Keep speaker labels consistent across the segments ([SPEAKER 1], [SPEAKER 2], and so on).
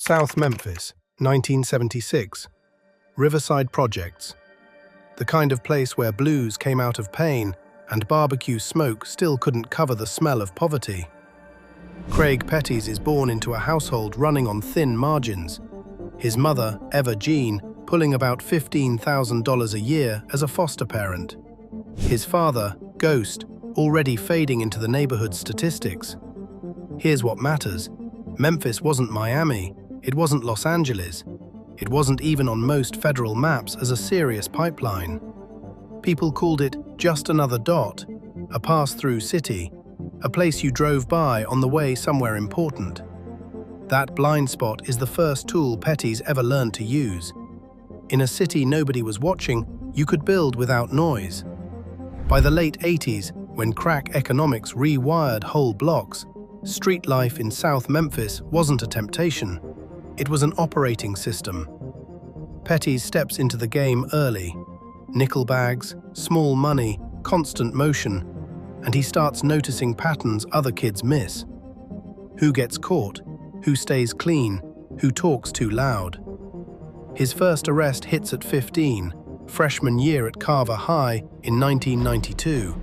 [SPEAKER 1] South Memphis, 1976. Riverside Projects. The kind of place where blues came out of pain and barbecue smoke still couldn't cover the smell of poverty. Craig Petties is born into a household running on thin margins. His mother, Eva Jean, pulling about $15,000 a year as a foster parent. His father, Ghost, already fading into the neighborhood statistics. Here's what matters. Memphis wasn't Miami. It wasn't Los Angeles. It wasn't even on most federal maps as a serious pipeline. People called it just another dot, a pass-through city, a place you drove by on the way somewhere important. That blind spot is the first tool Petties ever learned to use. In a city nobody was watching, you could build without noise. By the late 80s, when crack economics rewired whole blocks, street life in South Memphis wasn't a temptation. It was an operating system. Petties steps into the game early. Nickel bags, small money, constant motion, and he starts noticing patterns other kids miss. Who gets caught? Who stays clean? Who talks too loud? His first arrest hits at 15, freshman year at Carver High in 1992.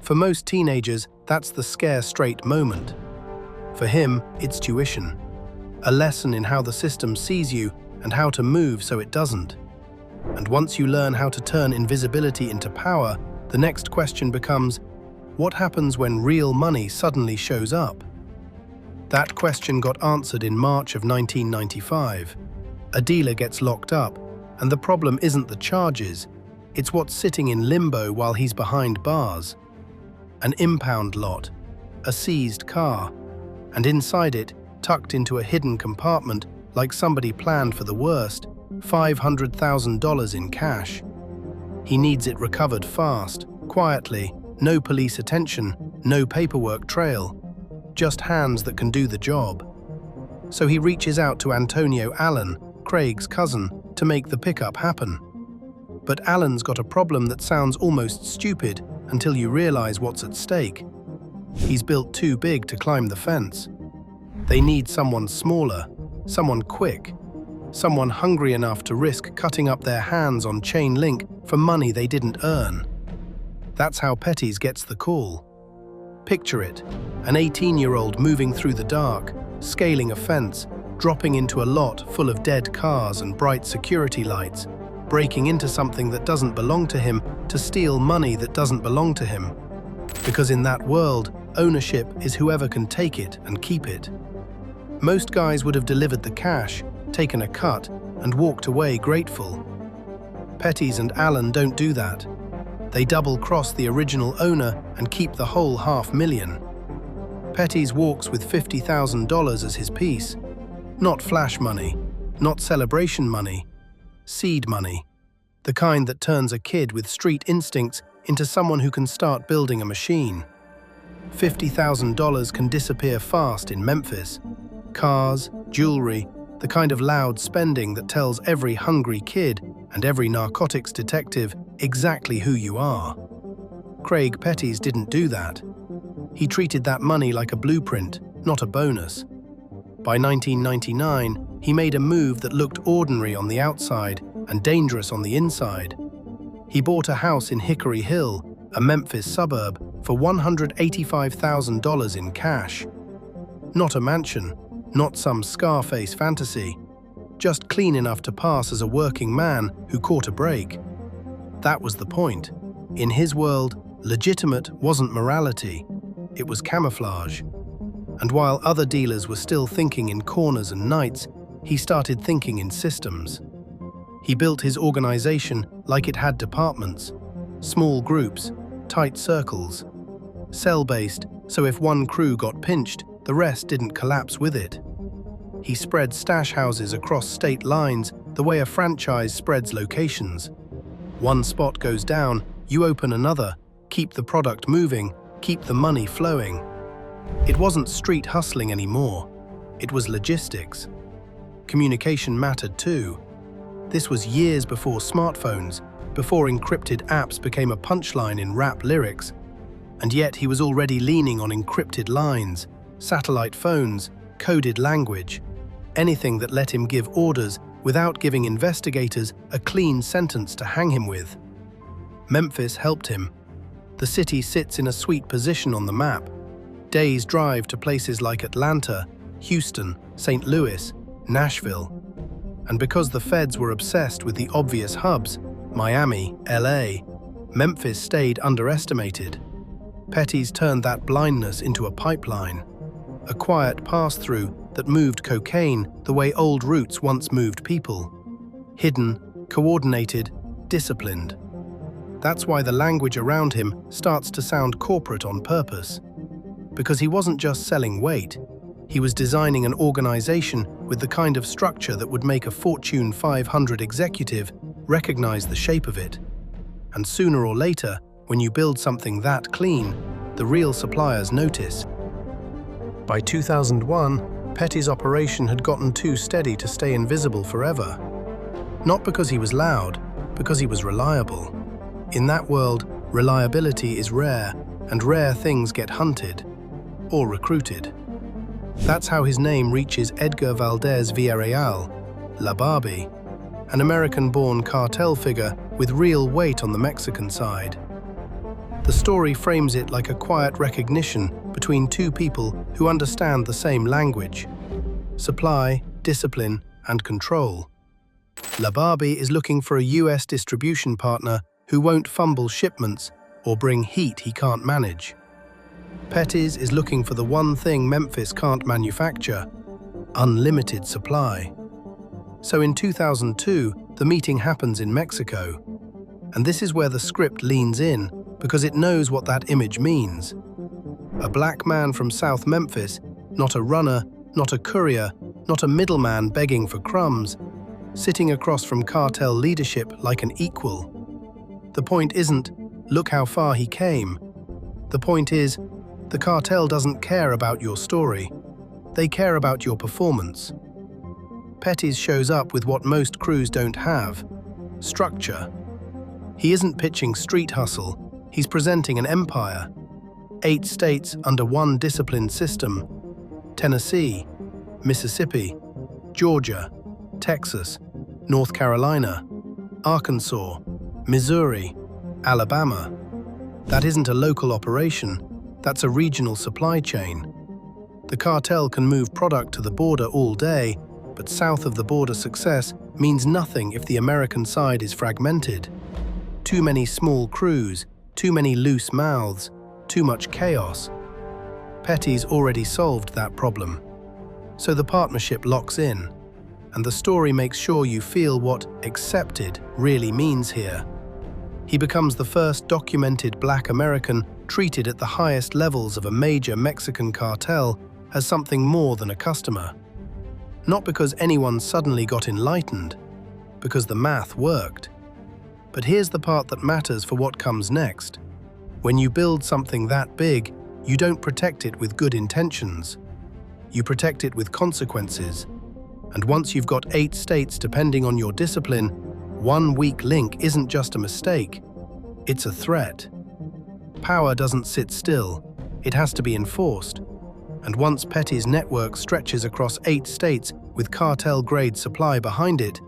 [SPEAKER 1] For most teenagers, that's the scare straight moment. For him, it's tuition. A lesson in how the system sees you and how to move so it doesn't. And once you learn how to turn invisibility into power, the next question becomes, what happens when real money suddenly shows up? That question got answered in March of 1995. A dealer gets locked up, and the problem isn't the charges, it's what's sitting in limbo while he's behind bars. An impound lot, a seized car, and inside it, tucked into a hidden compartment like somebody planned for the worst, $500,000 in cash. He needs it recovered fast, quietly, no police attention, no paperwork trail, just hands that can do the job. So he reaches out to Antonio Allen, Craig's cousin, to make the pickup happen. But Allen's got a problem that sounds almost stupid until you realize what's at stake. He's built too big to climb the fence. They need someone smaller, someone quick, someone hungry enough to risk cutting up their hands on chain link for money they didn't earn. That's how Petties gets the call. Picture it, an 18-year-old moving through the dark, scaling a fence, dropping into a lot full of dead cars and bright security lights, breaking into something that doesn't belong to him to steal money that doesn't belong to him. Because in that world, ownership is whoever can take it and keep it. Most guys would have delivered the cash, taken a cut, and walked away grateful. Petties and Allen don't do that. They double-cross the original owner and keep the whole $500,000. Petties walks with $50,000 as his piece. Not flash money, not celebration money, seed money. The kind that turns a kid with street instincts into someone who can start building a machine. $50,000 can disappear fast in Memphis. Cars, jewelry, the kind of loud spending that tells every hungry kid and every narcotics detective exactly who you are. Craig Petties didn't do that. He treated that money like a blueprint, not a bonus. By 1999, he made a move that looked ordinary on the outside and dangerous on the inside. He bought a house in Hickory Hill, a Memphis suburb, for $185,000 in cash. Not a mansion, not some Scarface fantasy, just clean enough to pass as a working man who caught a break. That was the point. In his world, legitimate wasn't morality, it was camouflage. And while other dealers were still thinking in corners and nights, he started thinking in systems. He built his organization like it had departments, small groups, tight circles, cell-based, so if one crew got pinched, the rest didn't collapse with it. He spread stash houses across state lines the way a franchise spreads locations. One spot goes down, you open another, keep the product moving, keep the money flowing. It wasn't street hustling anymore. It was logistics. Communication mattered too. This was years before smartphones, before encrypted apps became a punchline in rap lyrics, and yet he was already leaning on encrypted lines, satellite phones, coded language. anything that let him give orders without giving investigators a clean sentence to hang him with. Memphis helped him. The city sits in a sweet position on the map. Days drive to places like Atlanta, Houston, St. Louis, Nashville. And because the feds were obsessed with the obvious hubs, Miami, LA, Memphis stayed underestimated. Petties turned that blindness into a pipeline, a quiet pass-through that moved cocaine the way old routes once moved people. Hidden, coordinated, disciplined. That's why the language around him starts to sound corporate on purpose. Because he wasn't just selling weight, he was designing an organization with the kind of structure that would make a Fortune 500 executive recognize the shape of it. And sooner or later, when you build something that clean, the real suppliers notice. By 2001, Petty's operation had gotten too steady to stay invisible forever. Not because he was loud, because he was reliable. In that world, reliability is rare, and rare things get hunted or recruited. That's how his name reaches Edgar Valdez Villarreal, La Barbie, an American-born cartel figure with real weight on the Mexican side. The story frames it like a quiet recognition between two people who understand the same language: supply, discipline, and control. La Barbie is looking for a US distribution partner who won't fumble shipments or bring heat he can't manage. Petties is looking for the one thing Memphis can't manufacture: unlimited supply. So in 2002, the meeting happens in Mexico. And this is where the script leans in, because it knows what that image means. A black man from South Memphis, not a runner, not a courier, not a middleman begging for crumbs, sitting across from cartel leadership like an equal. The point isn't, look how far he came. The point is, the cartel doesn't care about your story. They care about your performance. Petties shows up with what most crews don't have: structure. He isn't pitching street hustle, he's presenting an empire. 8 states under one disciplined system: Tennessee, Mississippi, Georgia, Texas, North Carolina, Arkansas, Missouri, Alabama. That isn't a local operation, that's a regional supply chain. The cartel can move product to the border all day, but south of the border success means nothing if the American side is fragmented. Too many small crews, too many loose mouths, too much chaos. Petties already solved that problem. So the partnership locks in, and the story makes sure you feel what accepted really means here. He becomes the first documented black American treated at the highest levels of a major Mexican cartel as something more than a customer. Not because anyone suddenly got enlightened, because the math worked. But here's the part that matters for what comes next. When you build something that big, you don't protect it with good intentions. You protect it with consequences. And once you've got 8 states depending on your discipline, one weak link isn't just a mistake, it's a threat. Power doesn't sit still, it has to be enforced. And once Petty's network stretches across 8 states with cartel-grade supply behind it,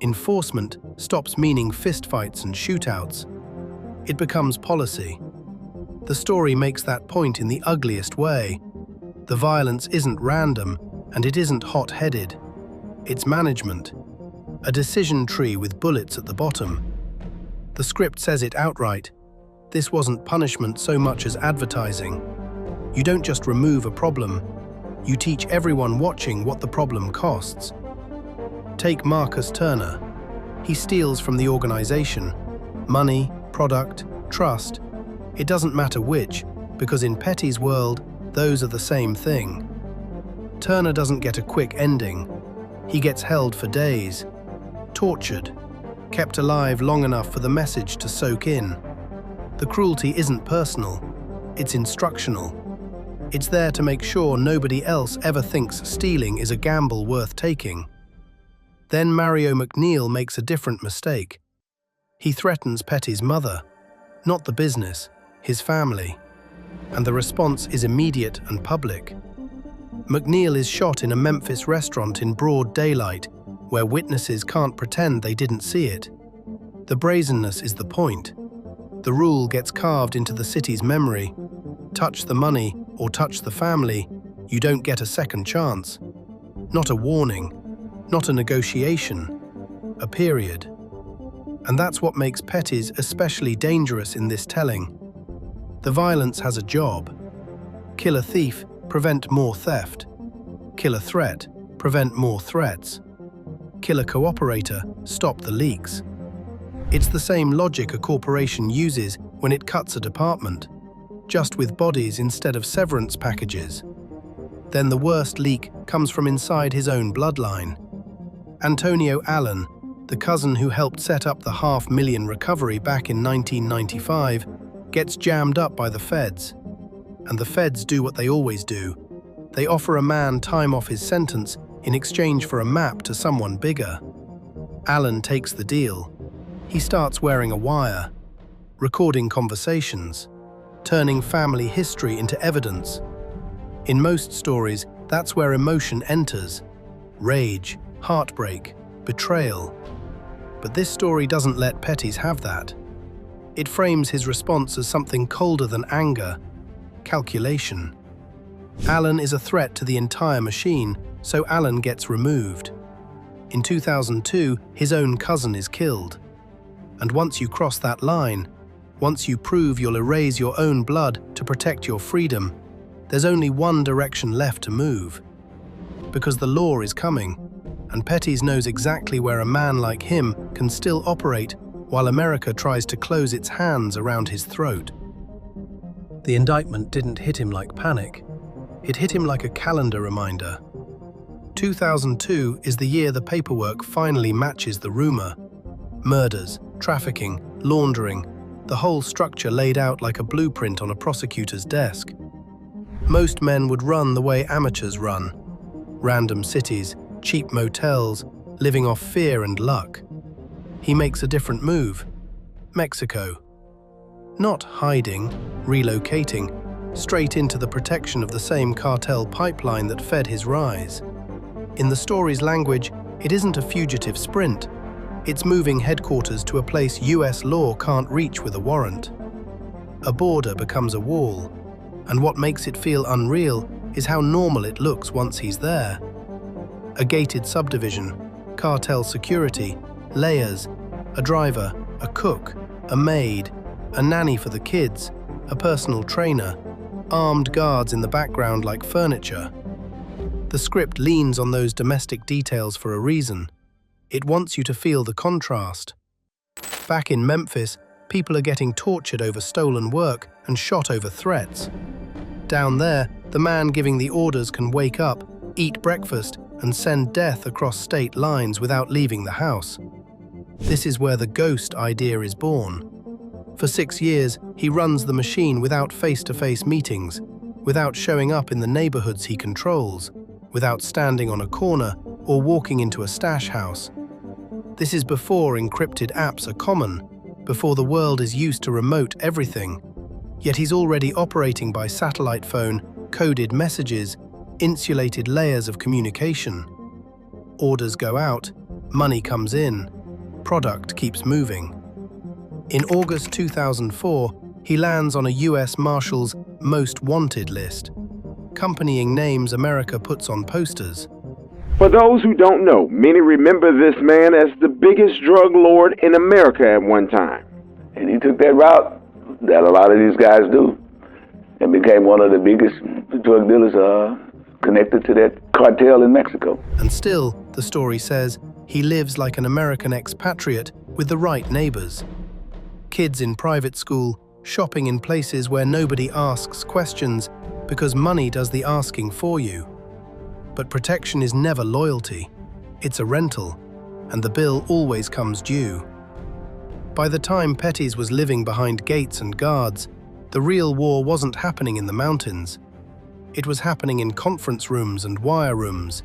[SPEAKER 1] enforcement stops meaning fistfights and shootouts. It becomes policy. The story makes that point in the ugliest way. The violence isn't random, and it isn't hot-headed. It's management. A decision tree with bullets at the bottom. The script says it outright. This wasn't punishment so much as advertising. You don't just remove a problem, you teach everyone watching what the problem costs. Take Marcus Turner. He steals from the organization. Money, product, trust. It doesn't matter which, because in Petty's world, those are the same thing. Turner doesn't get a quick ending. He gets held for days, tortured, kept alive long enough for the message to soak in. The cruelty isn't personal, it's instructional. It's there to make sure nobody else ever thinks stealing is a gamble worth taking. Then Mario McNeil makes a different mistake. He threatens Petty's mother, not the business, his family. And the response is immediate and public. McNeil is shot in a Memphis restaurant in broad daylight, where witnesses can't pretend they didn't see it. The brazenness is the point. The rule gets carved into the city's memory. Touch the money or touch the family, you don't get a second chance. Not a warning, not a negotiation, a period. And that's what makes Petties especially dangerous in this telling. The violence has a job. Kill a thief, prevent more theft. Kill a threat, prevent more threats. Kill a cooperator, stop the leaks. It's the same logic a corporation uses when it cuts a department, just with bodies instead of severance packages. Then the worst leak comes from inside his own bloodline. Antonio Allen, the cousin who helped set up the $500,000 recovery back in 1995, gets jammed up by the feds. And the feds do what they always do. They offer a man time off his sentence in exchange for a map to someone bigger. Allen takes the deal. He starts wearing a wire, recording conversations, turning family history into evidence. In most stories, that's where emotion enters. Rage, heartbreak, betrayal. But this story doesn't let Petties have that. It frames his response as something colder than anger, calculation. Allen is a threat to the entire machine, so Allen gets removed. In 2002, his own cousin is killed. And once you cross that line, once you prove you'll erase your own blood to protect your freedom, there's only one direction left to move. Because the law is coming, and Petties knows exactly where a man like him can still operate while America tries to close its hands around his throat. The indictment didn't hit him like panic. It hit him like a calendar reminder. 2002 is the year the paperwork finally matches the rumor. Murders, trafficking, laundering, the whole structure laid out like a blueprint on a prosecutor's desk. Most men would run the way amateurs run. Random cities, cheap motels, living off fear and luck. He makes a different move. Mexico. Not hiding, relocating, straight into the protection of the same cartel pipeline that fed his rise. In the story's language, it isn't a fugitive sprint. It's moving headquarters to a place US law can't reach with a warrant. A border becomes a wall, and what makes it feel unreal is how normal it looks once he's there. A gated subdivision, cartel security, layers, a driver, a cook, a maid, a nanny for the kids, a personal trainer, armed guards in the background like furniture. The script leans on those domestic details for a reason. It wants you to feel the contrast. Back in Memphis, people are getting tortured over stolen work and shot over threats. Down there, the man giving the orders can wake up, eat breakfast, and send death across state lines without leaving the house. This is where the ghost idea is born. For 6 years, he runs the machine without face-to-face meetings, without showing up in the neighborhoods he controls, without standing on a corner or walking into a stash house. This is before encrypted apps are common, before the world is used to remote everything. Yet he's already operating by satellite phone, coded messages, insulated layers of communication. Orders go out, money comes in, product keeps moving. In August 2004, he lands on a US Marshal's Most Wanted list, accompanying names America puts on posters.
[SPEAKER 2] For those who don't know, many remember this man as the biggest drug lord in America at one time.
[SPEAKER 3] And he took that route that a lot of these guys do and became one of the biggest drug dealers connected to that cartel in Mexico.
[SPEAKER 1] And still, the story says, he lives like an American expatriate with the right neighbors. Kids in private school, shopping in places where nobody asks questions because money does the asking for you. But protection is never loyalty. It's a rental, and the bill always comes due. By the time Petties was living behind gates and guards, the real war wasn't happening in the mountains. It was happening in conference rooms and wire rooms,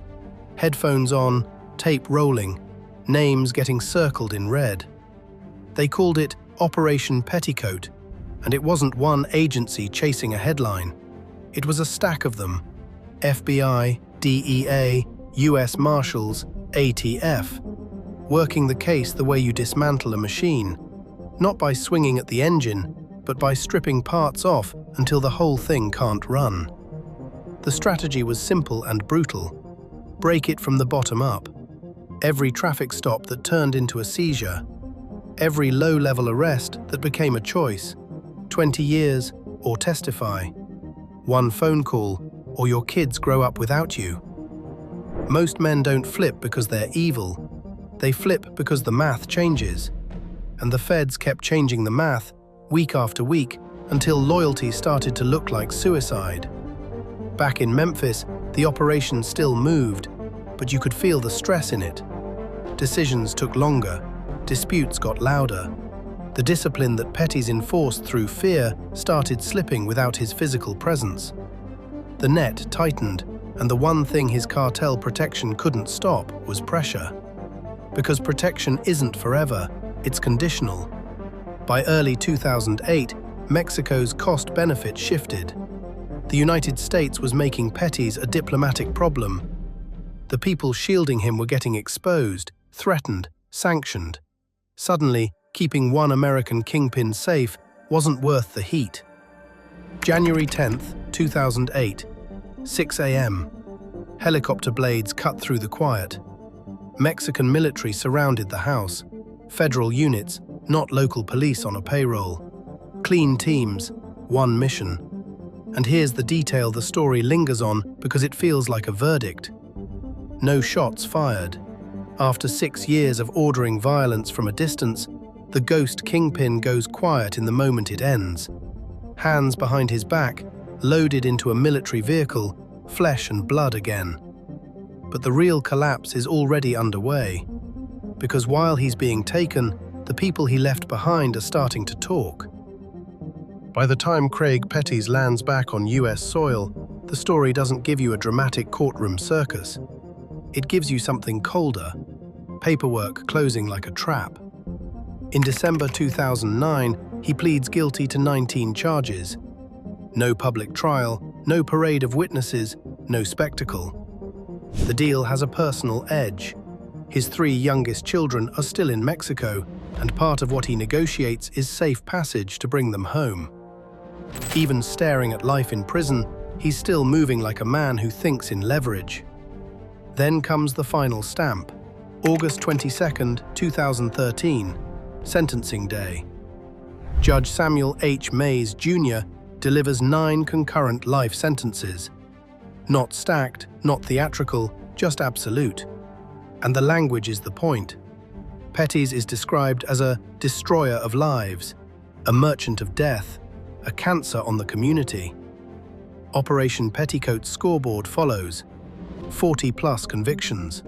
[SPEAKER 1] headphones on, tape rolling, names getting circled in red. They called it Operation Petticoat, and it wasn't one agency chasing a headline. It was a stack of them, FBI, DEA, US Marshals, ATF, working the case the way you dismantle a machine, not by swinging at the engine, but by stripping parts off until the whole thing can't run. The strategy was simple and brutal. Break it from the bottom up. Every traffic stop that turned into a seizure, every low-level arrest that became a choice, 20 years or testify, one phone call or your kids grow up without you. Most men don't flip because they're evil. They flip because the math changes. And the feds kept changing the math week after week until loyalty started to look like suicide. Back in Memphis, the operation still moved, but you could feel the stress in it. Decisions took longer, disputes got louder. The discipline that Petties enforced through fear started slipping without his physical presence. The net tightened, and the one thing his cartel protection couldn't stop was pressure. Because protection isn't forever, it's conditional. By early 2008, Mexico's cost-benefit shifted. The United States was making Petties a diplomatic problem. The people shielding him were getting exposed, threatened, sanctioned. Suddenly, keeping one American kingpin safe wasn't worth the heat. January 10, 2008, 6 a.m. Helicopter blades cut through the quiet. Mexican military surrounded the house. Federal units, not local police on a payroll. Clean teams, one mission. And here's the detail the story lingers on because it feels like a verdict. No shots fired. After 6 years of ordering violence from a distance, the ghost kingpin goes quiet in the moment it ends. Hands behind his back, loaded into a military vehicle, flesh and blood again. But the real collapse is already underway. Because while he's being taken, the people he left behind are starting to talk. By the time Craig Petties lands back on US soil, the story doesn't give you a dramatic courtroom circus. It gives you something colder, paperwork closing like a trap. In December 2009, he pleads guilty to 19 charges. No public trial, no parade of witnesses, no spectacle. The deal has a personal edge. His 3 youngest children are still in Mexico, and part of what he negotiates is safe passage to bring them home. Even staring at life in prison, he's still moving like a man who thinks in leverage. Then comes the final stamp, August 22, 2013, sentencing day. Judge Samuel H. Mays, Jr. delivers 9 concurrent life sentences. Not stacked, not theatrical, just absolute. And the language is the point. Petties is described as a destroyer of lives, a merchant of death, a cancer on the community. Operation Petticoat's scoreboard follows. 40+ convictions.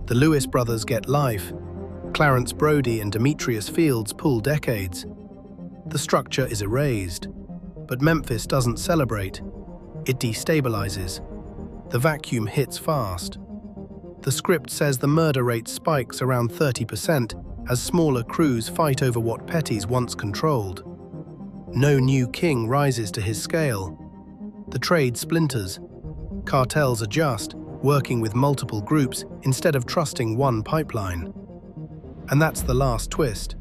[SPEAKER 1] The Lewis brothers get life. Clarence Brody and Demetrius Fields pull decades. The structure is erased. But Memphis doesn't celebrate. It destabilizes. The vacuum hits fast. The script says the murder rate spikes around 30% as smaller crews fight over what Petties once controlled. No new king rises to his scale. The trade splinters. Cartels adjust, working with multiple groups instead of trusting one pipeline. And that's the last twist.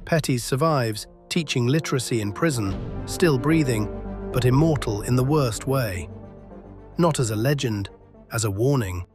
[SPEAKER 1] Petties survives, teaching literacy in prison, still breathing, but immortal in the worst way. Not as a legend, as a warning.